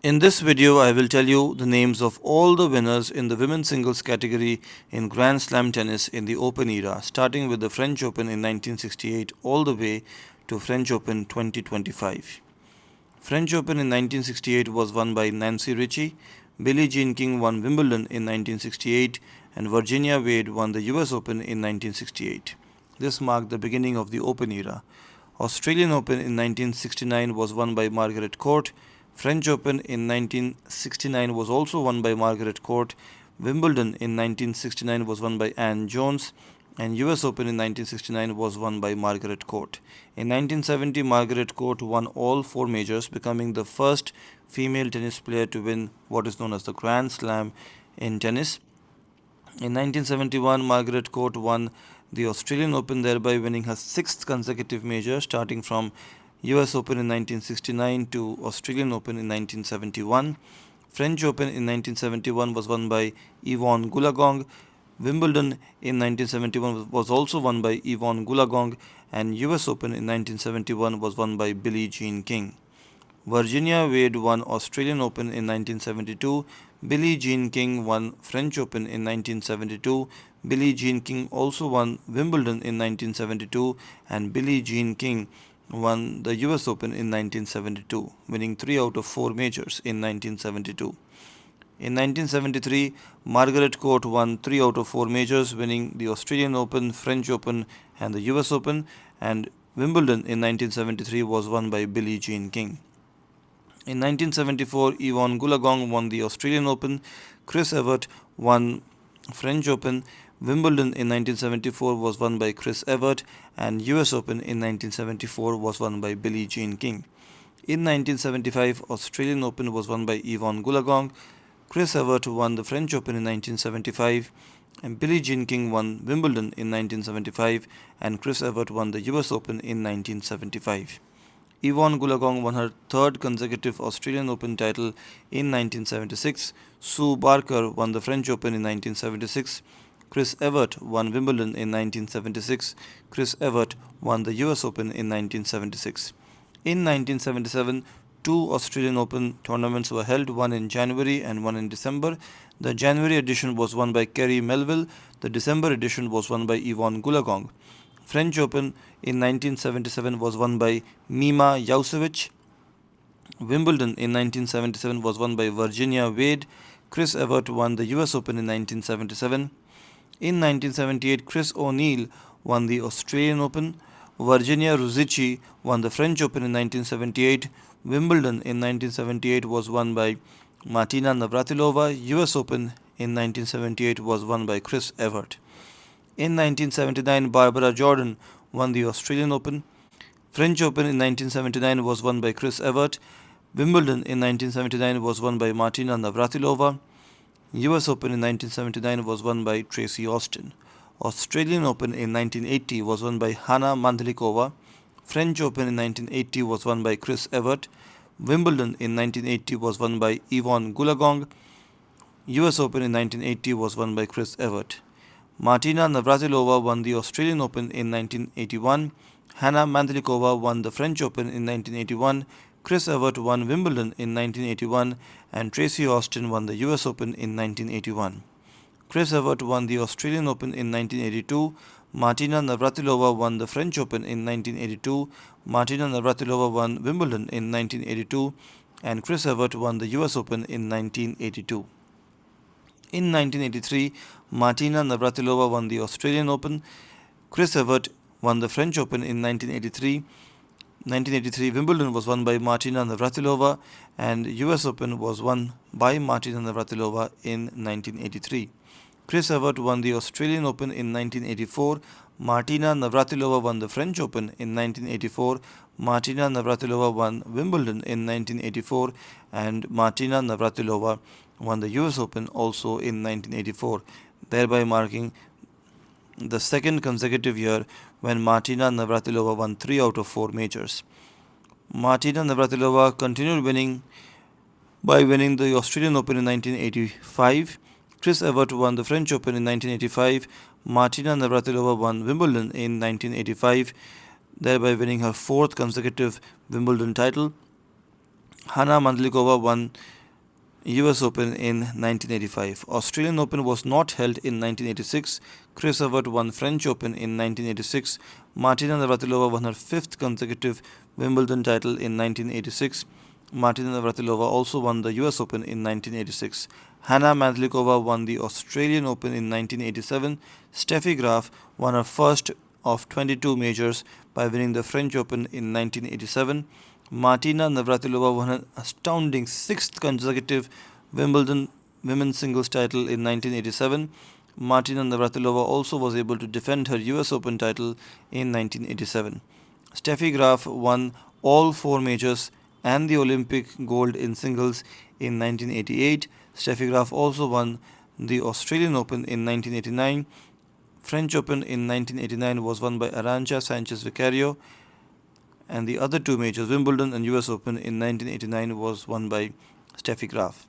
In this video, I will tell you the names of all the winners in the women's singles category in Grand Slam tennis in the Open era, starting with the French Open in 1968 all the way to French Open 2025. French Open in 1968 was won by Nancy Ritchie, Billie Jean King won Wimbledon in 1968, and Virginia Wade won the US Open in 1968. This marked the beginning of the Open era. Australian Open in 1969 was won by Margaret Court. French Open in 1969 was also won by Margaret Court. Wimbledon in 1969 was won by Anne Jones, and US Open in 1969 was won by Margaret Court. In 1970, Margaret Court won all four majors, becoming the first female tennis player to win what is known as the Grand Slam in tennis. In 1971, Margaret Court won the Australian Open, thereby winning her sixth consecutive major, starting from US Open in 1969 to Australian Open in 1971. French Open in 1971 was won by Yvonne Goolagong. Wimbledon in 1971 was also won by Yvonne Goolagong, and US Open in 1971 was won by Billie Jean King. Virginia Wade won Australian Open in 1972. Billie Jean King won French Open in 1972. Billie Jean King also won Wimbledon in 1972, and Billie Jean King won the US Open in 1972, winning 3 out of 4 majors in 1972. In 1973, Margaret Court won 3 out of 4 majors, winning the Australian Open, French Open, and the US Open, and Wimbledon in 1973 was won by Billie Jean King. In 1974, Yvonne Goolagong won the Australian Open, Chris Evert won French Open, Wimbledon in 1974 was won by Chris Evert, and US Open in 1974 was won by Billie Jean King. In 1975, Australian Open was won by Yvonne Goolagong, Chris Evert won the French Open in 1975, and Billie Jean King won Wimbledon in 1975, and Chris Evert won the US Open in 1975. Yvonne Goolagong won her third consecutive Australian Open title in 1976. Sue Barker won the French Open in 1976. Chris Evert won Wimbledon in 1976. Chris Evert won the US Open in 1976. In 1977, two Australian Open tournaments were held, one in January and one in December. The January edition was won by Kerry Melville. The December edition was won by Yvonne Goolagong. French Open in 1977 was won by Mima Jausevic. Wimbledon in 1977 was won by Virginia Wade. Chris Evert won the US Open in 1977. In 1978, Chris O'Neill won the Australian Open. Virginia Ruzici won the French Open in 1978. Wimbledon in 1978 was won by Martina Navratilova. US Open in 1978 was won by Chris Evert. In 1979, Barbara Jordan won the Australian Open. French Open in 1979 was won by Chris Evert. Wimbledon in 1979 was won by Martina Navratilova. US Open in 1979 was won by Tracy Austin. Australian Open in 1980 was won by Hana Mandlikova. French Open in 1980 was won by Chris Evert. Wimbledon in 1980 was won by Yvonne Goolagong. US Open in 1980 was won by Chris Evert. Martina Navratilova won the Australian Open in 1981. Hana Mandlikova won the French Open in 1981. Chris Evert won Wimbledon in 1981, and Tracy Austin won the US Open in 1981. Chris Evert won the Australian Open in 1982. Martina Navratilova won the French Open in 1982. Martina Navratilova won Wimbledon in 1982, and Chris Evert won the US Open in 1982. In 1983, Martina Navratilova won the Australian Open. Chris Evert won the French Open in 1983. 1983, Wimbledon was won by Martina Navratilova, and US Open was won by Martina Navratilova in 1983. Chris Evert won the Australian Open in 1984. Martina Navratilova won the French Open in 1984. Martina Navratilova won Wimbledon in 1984, and Martina Navratilova won the US Open also in 1984, thereby marking the second consecutive year when Martina Navratilova won 3 out of 4 majors. Martina Navratilova continued winning by winning the Australian Open in 1985. Chris Evert won the French Open in 1985. Martina Navratilova won Wimbledon in 1985, thereby winning her fourth consecutive Wimbledon title. Hana Mandlikova won US Open in 1985. Australian Open was not held in 1986. Chris Evert won French Open in 1986. Martina Navratilova won her fifth consecutive Wimbledon title in 1986. Martina Navratilova also won the US Open in 1986. Hana Mandlikova won the Australian Open in 1987. Steffi Graf won her first of 22 majors by winning the French Open in 1987. Martina Navratilova won an astounding sixth consecutive Wimbledon women's singles title in 1987. Martina Navratilova also was able to defend her US Open title in 1987. Steffi Graf won all four majors and the Olympic gold in singles in 1988. Steffi Graf also won the Australian Open in 1989. French Open in 1989 was won by Arantxa Sanchez Vicario, and the other two majors, Wimbledon and US Open in 1989, was won by Steffi Graf.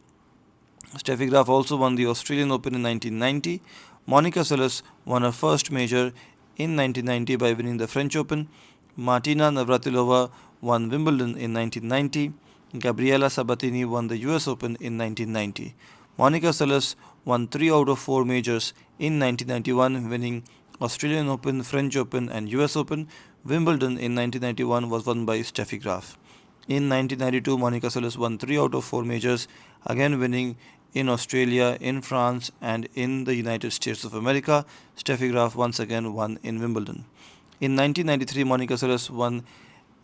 Steffi Graf also won the Australian Open in 1990. Monica Seles won her first major in 1990 by winning the French Open. Martina Navratilova won Wimbledon in 1990. Gabriela Sabatini won the US Open in 1990. Monica Seles won 3 out of 4 majors in 1991, winning Australian Open, French Open and US Open. Wimbledon in 1991 was won by Steffi Graf. In 1992, Monica Seles won 3 out of 4 majors, again winning in Australia, in France and in the United States of America. Steffi Graf once again won in Wimbledon. In 1993, Monica Seles won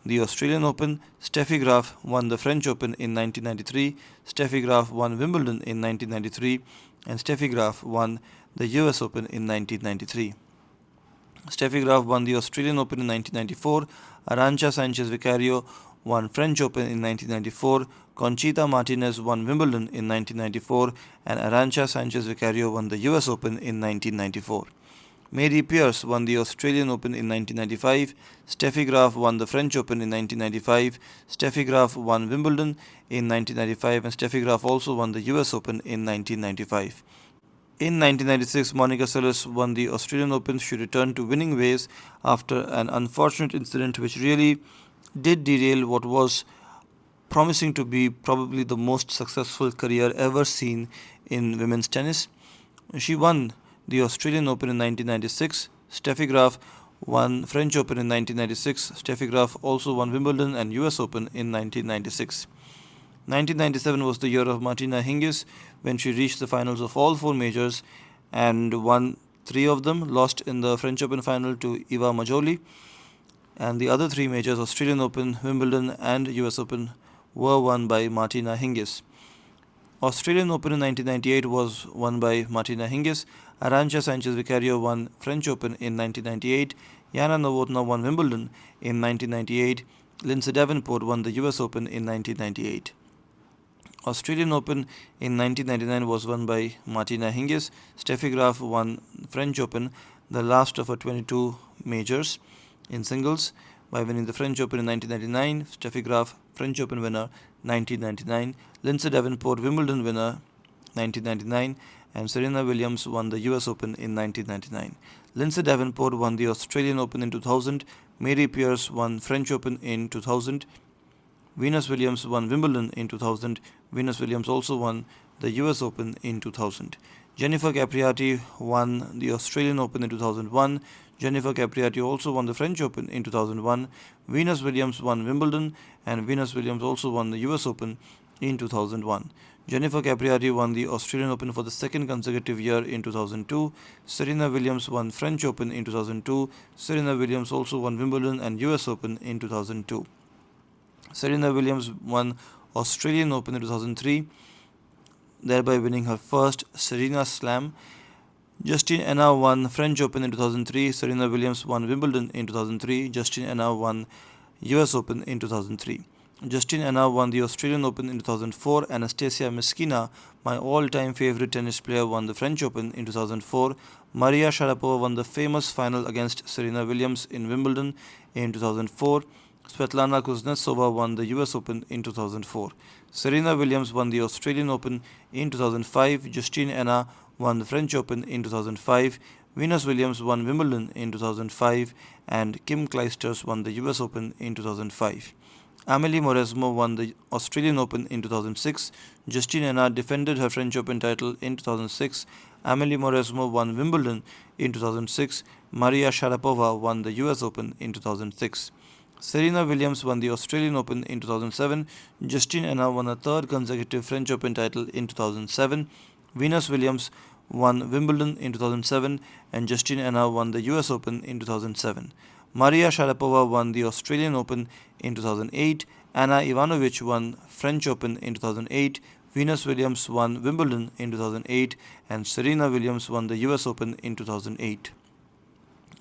the Australian Open. Steffi Graf won the French Open in 1993. Steffi Graf won Wimbledon in 1993 and Steffi Graf won the US Open in 1993. Steffi Graf won the Australian Open in 1994. Arantxa Sanchez Vicario won French Open in 1994. Conchita Martinez won Wimbledon in 1994 and Arantxa Sanchez Vicario won the US Open in 1994. Mary Pierce won the Australian Open in 1995. Steffi Graf won the French Open in 1995. Steffi Graf won Wimbledon in 1995 and Steffi Graf also won the US Open in 1995. In 1996, Monica Seles won the Australian Open. She returned to winning ways after an unfortunate incident which really did derail what was promising to be probably the most successful career ever seen in women's tennis. She won the Australian Open in 1996. Steffi Graf won French Open in 1996. Steffi Graf also won Wimbledon and US Open in 1996. 1997 was the year of Martina Hingis when she reached the finals of all four majors and won 3 of them, lost in the French Open final to Eva Majoli, and the other 3 majors, Australian Open, Wimbledon and US Open, were won by Martina Hingis. Australian Open in 1998 was won by Martina Hingis. Arantxa Sanchez Vicario won French Open in 1998. Jana Novotná won Wimbledon in 1998. Lindsay Davenport won the US Open in 1998. Australian Open in 1999 was won by Martina Hingis. Steffi Graf won French Open, the last of her 22 majors in singles, by winning the French Open in 1999. Steffi Graf, French Open winner 1999. Lindsay Davenport, Wimbledon winner 1999. And Serena Williams won the US Open in 1999. Lindsay Davenport won the Australian Open in 2000. Mary Pierce won French Open in 2000. Venus Williams won Wimbledon in 2000. Venus Williams also won the US Open in 2000. Jennifer Capriati won the Australian Open in 2001. Jennifer Capriati also won the French Open in 2001. Venus Williams won Wimbledon and Venus Williams also won the US Open in 2001. Jennifer Capriati won the Australian Open for the second consecutive year in 2002. Serena Williams won French Open in 2002. Serena Williams also won Wimbledon and US Open in 2002. Serena Williams won Australian Open in 2003, thereby winning her first Serena Slam. Justine Henin won French Open in 2003. Serena Williams won Wimbledon in 2003. Justine Henin won US Open in 2003. Justine Henin won the Australian Open in 2004. Anastasia Miskina, my all-time favorite tennis player, won the French Open in 2004. Maria Sharapova won the famous final against Serena Williams in Wimbledon in 2004. Svetlana Kuznetsova won the US Open in 2004. Serena Williams won the Australian Open in 2005. Justine Henin won the French Open in 2005. Venus Williams won Wimbledon in 2005. And Kim Clijsters won the US Open in 2005. Amelie Mauresmo won the Australian Open in 2006. Justine Henin defended her French Open title in 2006. Amelie Mauresmo won Wimbledon in 2006. Maria Sharapova won the US Open in 2006. Serena Williams won the Australian Open in 2007. Justine Henin won a third consecutive French Open title in 2007. Venus Williams won Wimbledon in 2007 and Justine Henin won the US Open in 2007. Maria Sharapova won the Australian Open in 2008. Anna Ivanovic won French Open in 2008. Venus Williams won Wimbledon in 2008 and Serena Williams won the US Open in 2008.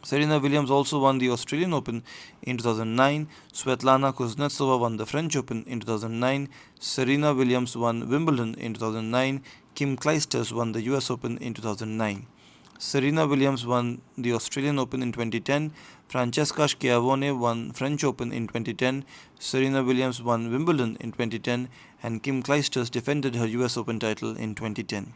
Serena Williams also won the Australian Open in 2009. Svetlana Kuznetsova won the French Open in 2009. Serena Williams won Wimbledon in 2009. Kim Clijsters won the US Open in 2009. Serena Williams won the Australian Open in 2010. Francesca Schiavone won French Open in 2010. Serena Williams won Wimbledon in 2010 and Kim Clijsters defended her US Open title in 2010.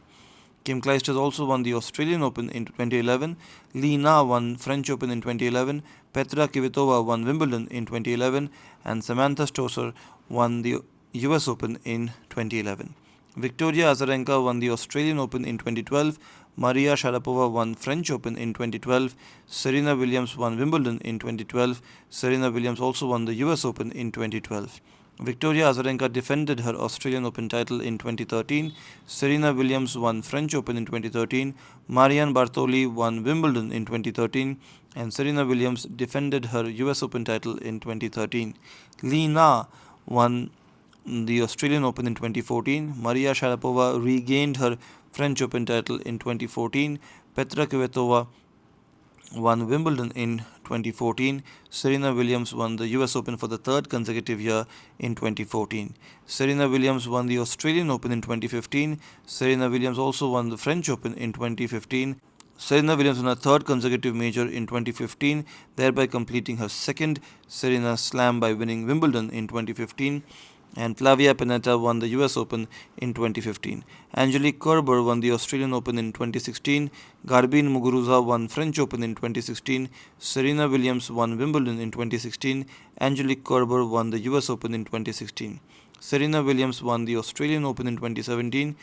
Kim Clijsters also won the Australian Open in 2011. Li Na won French Open in 2011. Petra Kvitova won Wimbledon in 2011 and Samantha Stosur won the US Open in 2011. Victoria Azarenka won the Australian Open in 2012. Maria Sharapova won French Open in 2012. Serena Williams won Wimbledon in 2012. Serena Williams also won the US Open in 2012. Victoria Azarenka defended her Australian Open title in 2013. Serena Williams won French Open in 2013. Marianne Bartoli won Wimbledon in 2013 and Serena Williams defended her US Open title in 2013. Li Na won the Australian Open in 2014. Maria Sharapova regained her French Open title in 2014. Petra Kvitova won Wimbledon in 2014. Serena Williams won the US Open for the third consecutive year in 2014. Serena Williams won the Australian Open in 2015. Serena Williams also won the French Open in 2015. Serena Williams won a third consecutive major in 2015, thereby completing her second Serena Slam by winning Wimbledon in 2015. And Flavia Pennetta won the US Open in 2015. Angelique Kerber won the Australian Open in 2016. Garbine Muguruza won French Open in 2016. Serena Williams won Wimbledon in 2016. Angelique Kerber won the US Open in 2016. Serena Williams won the Australian Open in 2017.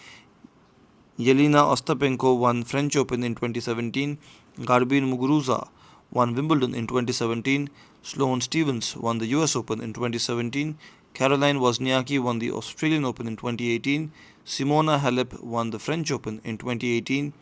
Yelena Ostapenko won French Open in 2017. Garbine Muguruza won Wimbledon in 2017. Sloane Stephens won the US Open in 2017. Caroline Wozniacki won the Australian Open in 2018. Simona Halep won the French Open in 2018.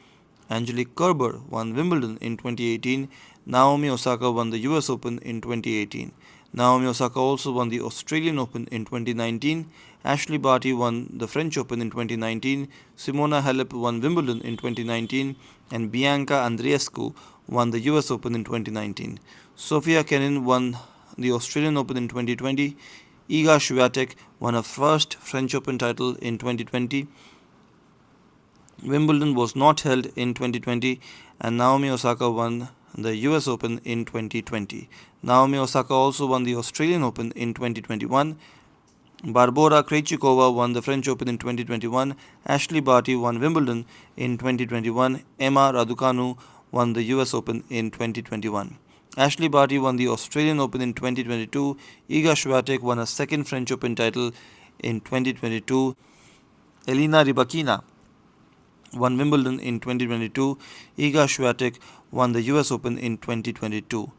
Angelique Kerber won Wimbledon in 2018. Naomi Osaka won the US Open in 2018. Naomi Osaka also won the Australian Open in 2019. Ashley Barty won the French Open in 2019. Simona Halep won Wimbledon in 2019. And Bianca Andreescu won the US Open in 2019. Sofia Kenin won the Australian Open in 2020. Iga Swiatek won her first French Open title in 2020. Wimbledon was not held in 2020 and Naomi Osaka won the US Open in 2020. Naomi Osaka also won the Australian Open in 2021. Barbora Krejcikova won the French Open in 2021. Ashley Barty won Wimbledon in 2021. Emma Raducanu won the US Open in 2021. Ashley Barty won the Australian Open in 2022. Iga Swiatek won a second French Open title in 2022. Elena Rybakina won Wimbledon in 2022. Iga Swiatek won the US Open in 2022.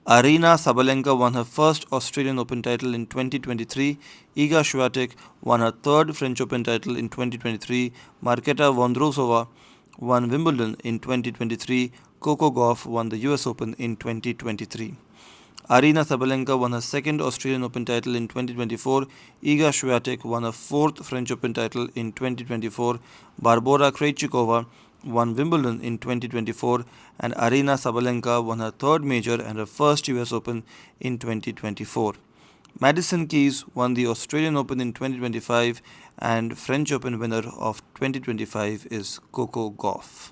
Aryna Sabalenka won her first Australian Open title in 2023. Iga Swiatek won her third French Open title in 2023. Marketa Vondrousova won Wimbledon in 2023. Coco Gauff won the US Open in 2023. Aryna Sabalenka won her second Australian Open title in 2024. Iga Swiatek won her fourth French Open title in 2024. Barbora Krejcikova won Wimbledon in 2024 and Aryna Sabalenka won her third major and her first US Open in 2024. Madison Keys won the Australian Open in 2025 and French Open winner of 2025 is Coco Gauff.